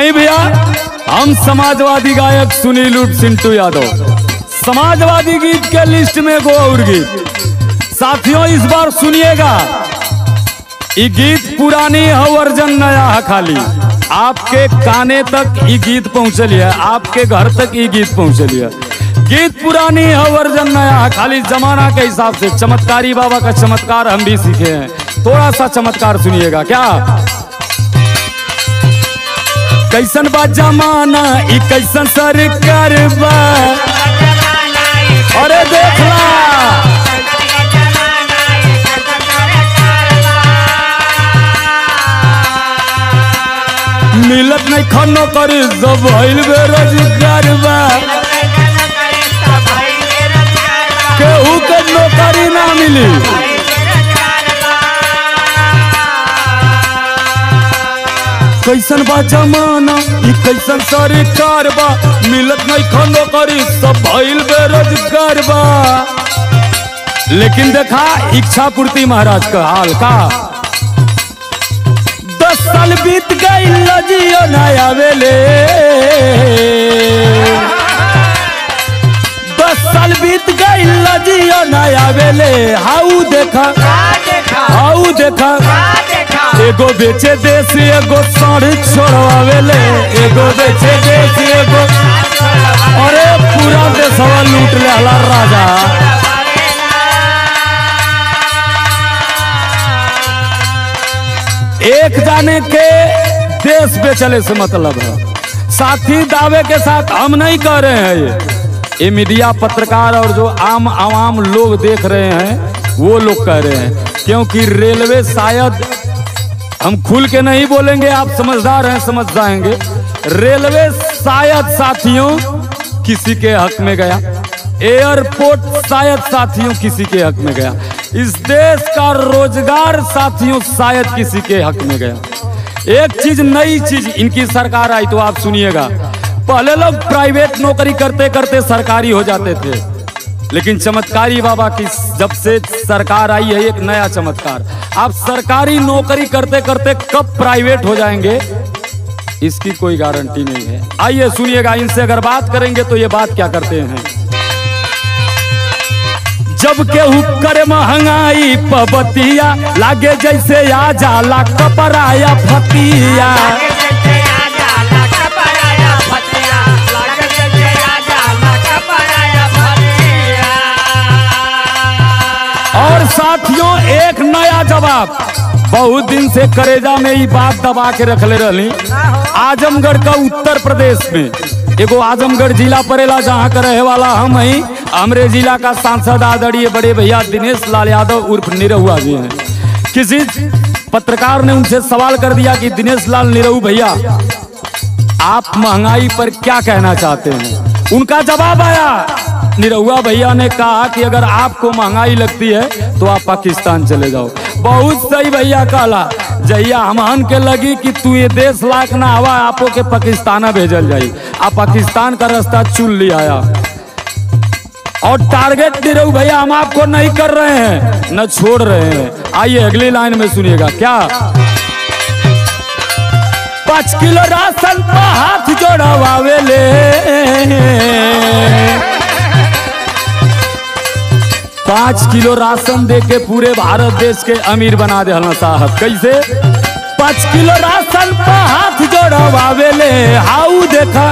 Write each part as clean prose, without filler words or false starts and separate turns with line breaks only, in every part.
आई भैया, हम समाजवादी गायक सुनील उर्फ चिंटू यादव समाजवादी गीत के लिस्ट में एगो और गीत साथियों इस बार सुनिएगा। ये गीत पुरानी है, वर्जन नया है, खाली आपके काने तक ये गीत पहुंचली है, आपके घर तक ये गीत पहुंचली है। गीत पुरानी है, वर्जन नया है, खाली जमाना के हिसाब से। चमत्कारी बाबा का चमत्कार हम भी सीखे हैं, थोड़ा सा चमत्कार सुनिएगा। क्या कैसन बा जमाना, ई कैसन सरकार बा, अरे देखला मिलत नहीं खानो करी सब भइल बेरोजगार बा, केहू के नौकरी ना मिली। कैसन बा जमाना, ई कैसन सरकार बा, मिलत नहीं खानो करी सब भइल बेरोजगार बा। लेकिन देखा इच्छा पूर्ति महाराज का हाल का, 10 साल बीत गई लजियो ना आवेले, 10 साल बीत गई लजियो ना आवेले। हाउ देखा हाउ देखा, एगो बेचे देश एगो साढ़े छोड़वावेले, एगो बेचे देश एगो, अरे पूरा देशवा लूट ले हला राजा। एक जाने के देश बेचले से मतलब है। साथी दावे के साथ हम नहीं कह रहे हैं, ये मीडिया पत्रकार और जो आम आवाम लोग देख रहे हैं वो लोग कह रहे हैं, क्योंकि रेलवे शायद, हम खुल के नहीं बोलेंगे, आप समझदार हैं समझ जाएंगे, रेलवे शायद साथियों किसी के हक में गया, एयरपोर्ट शायद साथियों किसी के हक में गया, इस देश का रोजगार साथियों शायद किसी के हक में गया। एक चीज, नई चीज इनकी सरकार आई तो आप सुनिएगा, पहले लोग प्राइवेट नौकरी करते करते सरकारी हो जाते थे, लेकिन चमत्कारी बाबा की जब से सरकार आई है एक नया चमत्कार, आप सरकारी नौकरी करते करते कब प्राइवेट हो जाएंगे इसकी कोई गारंटी नहीं है। आइए सुनिएगा, इनसे अगर बात करेंगे तो ये बात क्या करते हैं। जब केहू करे महंगाई पबतिया, लागे जैसे आ जाला कपराया फतिया, और साथियों एक नया जवाब, बहुत दिन से करेजा में ये बात दबा के रखले रही। आजमगढ़ का उत्तर प्रदेश में एगो आजमगढ़ जिला पड़ेला, जहाँ का रहे वाला हम ही, हमरे जिला का सांसद आदरणीय बड़े भैया दिनेश लाल यादव उर्फ निरहुआ जी हैं। किसी पत्रकार ने उनसे सवाल कर दिया कि दिनेश लाल निरहु भैया आप महंगाई पर क्या कहना चाहते हैं। उनका जवाब आया, निरहुआ भैया ने कहा कि अगर आपको महंगाई लगती है तो आप पाकिस्तान चले जाओ। बहुत सही भैया कहला, जहिया हमहन के लगी कि तू ये देश लायक ना हवा, आपो के पाकिस्तान भेजल जाई, आप पाकिस्तान का रास्ता चुन लिया आया। और टारगेट निरहु भैया हम आपको नहीं कर रहे हैं, न छोड़ रहे हैं। आइए अगली लाइन में सुनिएगा। क्या 5 किलो राशन पर हाथ जोड़वावेले, 5 किलो राशन दे के पूरे भारत देश के अमीर बना दे हलना साहब। कैसे 5 किलो राशन पर हाथ जोड़वावेले, हाउ देखा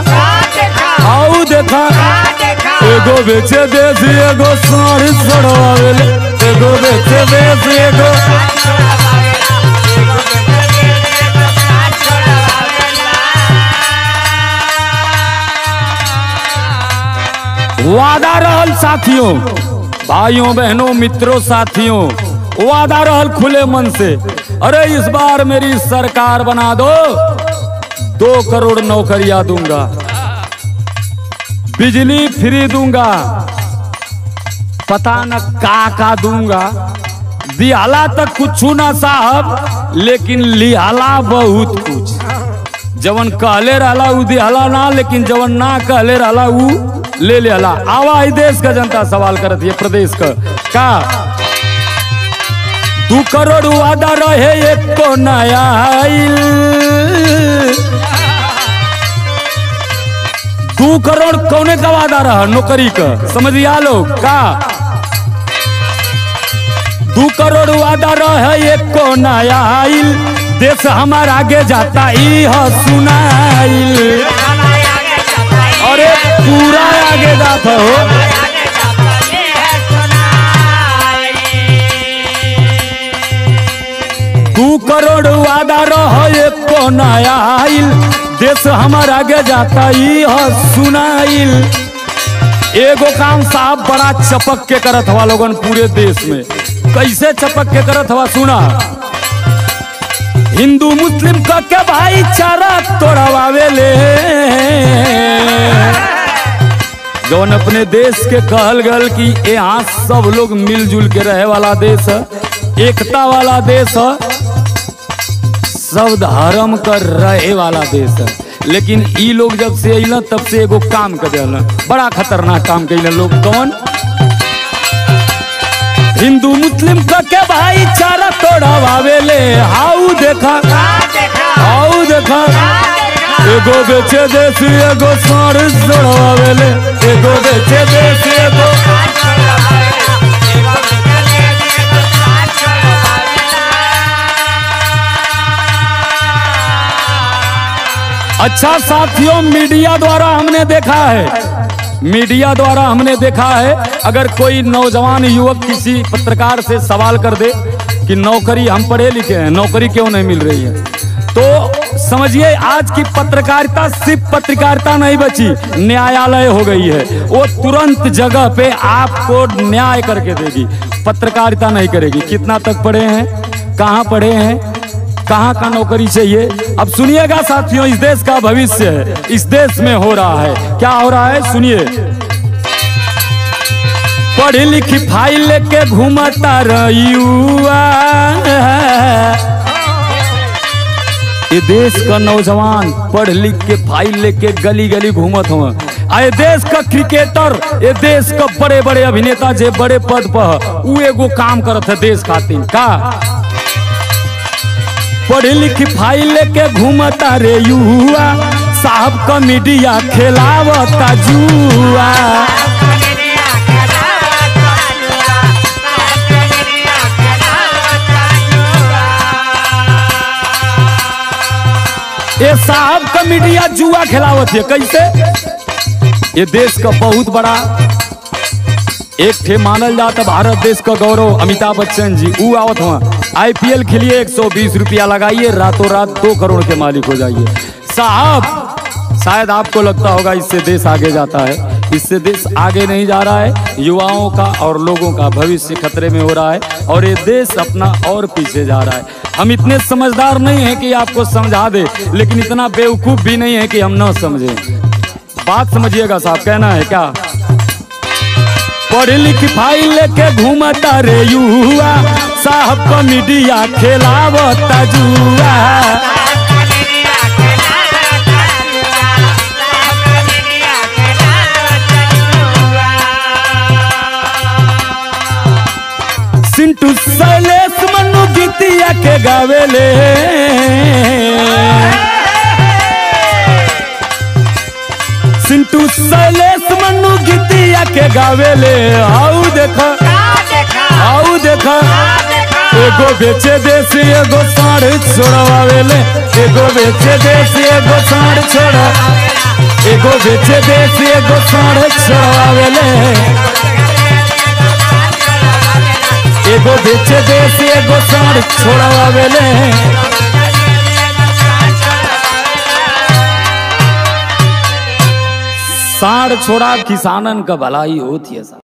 हाउ देखा, एगो बेचे देश एगो साड़ी छोड़वावेले, एगो बेचे देश एगो, वादा रहल साथियों, भाइयों बहनों मित्रों साथियों, वादा रहल खुले मन से, अरे इस बार मेरी सरकार बना दो, 2 करोड़ नौकरियां दूंगा, बिजली फ्री दूंगा, पता न का दूंगा, दिहाला तक कुछ ना साहब, लेकिन लिहाला बहुत कुछ। जवन कहले रहला उ दिहाला ना, लेकिन जवन ना कहले रहला उ ले लेला। आवा ही देश का जनता सवाल करत है, प्रदेश का 2 करोड़ वादा रहे एक को नया आइल, 2 करोड़ कौने का वादा रहा नौकरी का, समझिया लोग का 2 करोड़ वादा रहा एक को नया आइल, देश हमारा आगे जाता ई सुनाइल, अरे पूरा आगे जाता हो। 2 करोड़ वादा रहा एक को नया आइल, देश हमारा आगे जाता ई सुनाइल। एगो काम साहब बड़ा चपक के करत हवा लोगन पूरे देश में, कैसे चपक के करत हवा सुना। हिंदू मुस्लिम का के भाईचारा तोड़वावेले, जौन अपने देश के कहल गल कि यहाँ सब लोग मिलजुल के रहे वाला देश है, एकता वाला देश है, सब धर्म कर रहे वाला देश है। लेकिन ई लोग जब से अइला तब से एगो काम कर दिया, बड़ा खतरनाक काम कैला लोग। कौन? हिंदू मुस्लिम का के भाईचारा तोड़वावेले। हाउ देखा हाउ देखा, एगो बेचे देश एगो सार जोड़वावेले, एगो बेचे देश एगो। अच्छा साथियों, मीडिया द्वारा हमने देखा है, मीडिया द्वारा हमने देखा है, अगर कोई नौजवान युवक किसी पत्रकार से सवाल कर दे कि नौकरी, हम पढ़े लिखे हैं, नौकरी क्यों नहीं मिल रही है, तो समझिए आज की पत्रकारिता सिर्फ पत्रकारिता नहीं बची, न्यायालय हो गई है। वो तुरंत जगह पे आपको न्याय करके देगी, पत्रकारिता नहीं करेगी। कितना तक पढ़े हैं, कहाँ पढ़े हैं, कहाँ का नौकरी चाहिए। अब सुनिएगा साथियों, इस देश का भविष्य है, इस देश में हो रहा है, क्या हो रहा है सुनिए। पढ़ी लिखी फाइल लेके घूमता युवा, ये देश का नौजवान पढ़ लिख के फाइल लेके गली गली घूमत हुआ। आए देश का क्रिकेटर, ये देश का बड़े बड़े अभिनेता जे बड़े पद पर, वो एगो काम करत है देश खातिर का। पढ़ी लिखी फाइल लेके घूमता रे युवा, साहब का मीडिया खेलावता जुआ। ये साहब का मीडिया जुआ खिलावत है, कैसे। ये देश का बहुत बड़ा एक थे मानल जाता भारत देश का गौरव अमिताभ बच्चन जी, वो आवत हुआ IPL खेलिए 120 रुपया लगाइए, रातों रात 2 करोड़ के मालिक हो जाइए। साहब शायद आपको लगता होगा इससे देश आगे जाता है, इससे देश आगे नहीं जा रहा है। युवाओं का और लोगों का भविष्य खतरे में हो रहा है और ये देश अपना और पीछे जा रहा है। हम इतने समझदार नहीं हैं कि आपको समझा दे, लेकिन इतना बेवकूफ भी नहीं है कि हम न समझें। बात समझिएगा साहब, कहना है क्या। पढ़ लिख फाइल लेके घूमता रे युवा, साहब का मीडिया खेलावता जुआ। सिंटू शैलेश मनु गीतिया के गावेले, सिंटू शैलेश मनु गीतिया के गावेले। आऊ देखा आऊ देखा, एगो बेचे देश एगो साढ़ छोड़वावेले, एगो बेचे देश एगो साढ़ छोड़ा, एगो बेचे देश एगो साढ़ छोड़वावेले, एगो बेचे देश एगो साढ़ छोड़वावेले। साढ़ छोड़ा किसानन का भलाई होती है।